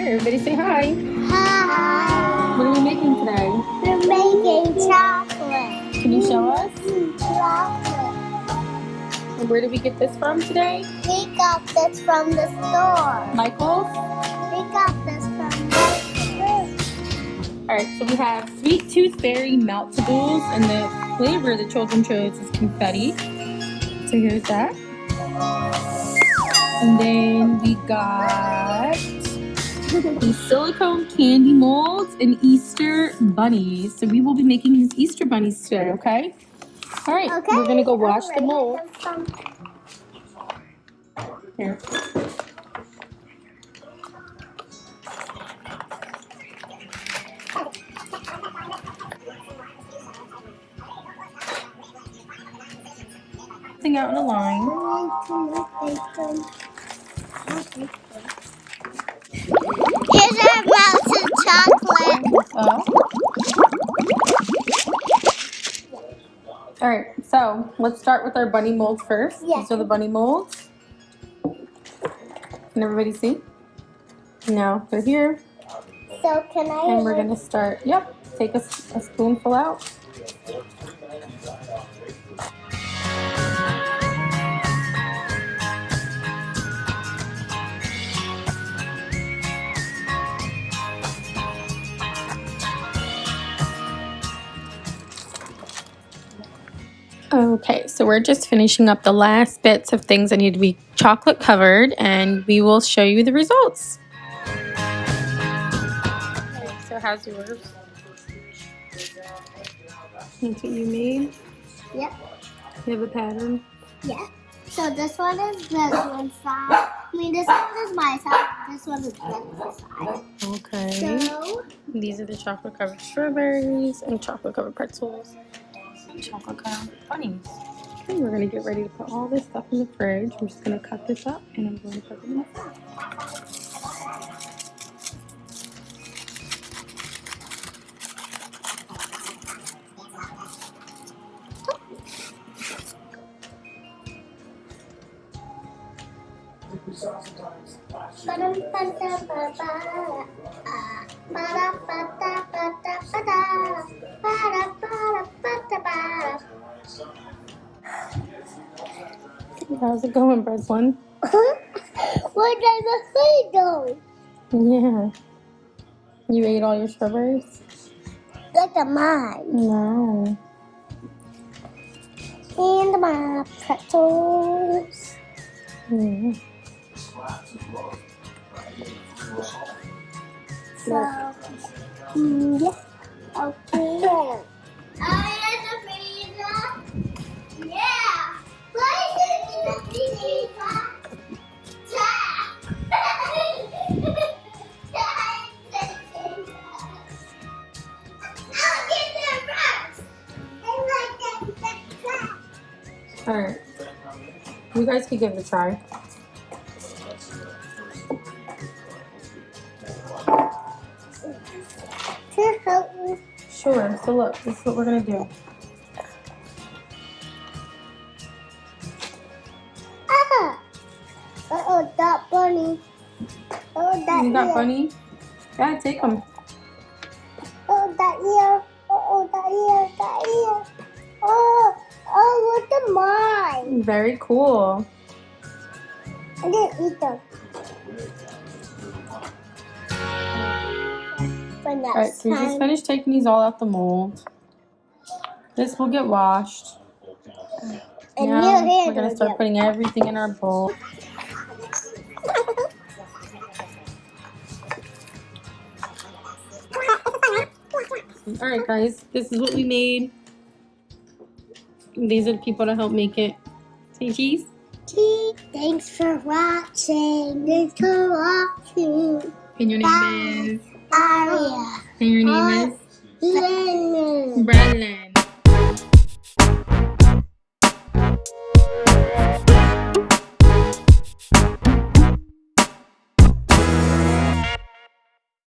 Everybody say hi. Hi. What are we making today? We're making chocolate. Can you show us? Chocolate. And where did we get this from today? We got this from the store. Michael's? We got this from Michael's. Alright, so we have Sweet Tooth Berry Meltables, and the flavor the children chose is confetti. So here's that. And then we got the silicone candy molds and Easter bunnies. So we will be making these Easter bunnies today, okay? Alright, Okay. we're going to go wash the mold. Here. Thing out in a line. Here's our melted chocolate. Alright, so let's start with our bunny molds first. Yeah. These are the bunny molds. Can everybody see? No, they're here. So can I? And we're going to start, take a spoonful out. Okay, so we're just finishing up the last bits of things that need to be chocolate covered, and we will show you the results. Okay, so how's yours? That's what you made? Yep. You have a pattern? Yeah. So this one is this one side. This one is my side. This one is this side. Okay. So These are the chocolate covered strawberries and chocolate covered pretzels and chocolate covered bunnies. Okay, we're gonna get ready to put all this stuff in the fridge. I'm just gonna cut this up and I'm going to put it in the fridge. How's it going, Breslin? where did the food go? Yeah. You ate all your strawberries? Look at mine. No. And my pretzels. Yeah. So, yeah. Okay. Yeah. Alright. You guys could give it a try. Can you help me? Sure. So look, this is what we're gonna do. Uh-oh, that bunny. Oh, that You got ear. bunny? Yeah, take them. Oh, that ear. Oh, that ear. That ear. Oh, look at mine. Very cool. I didn't eat them. Alright, so we just finished taking these all out the mold. This will get washed. And Now your hair we're gonna start putting everything in our bowl. Alright guys, this is what we made. These are the people to help make it. Say cheese. Thanks for watching. Thanks for watching. And your name is? Aria. And your name is? Lennon. Bradley.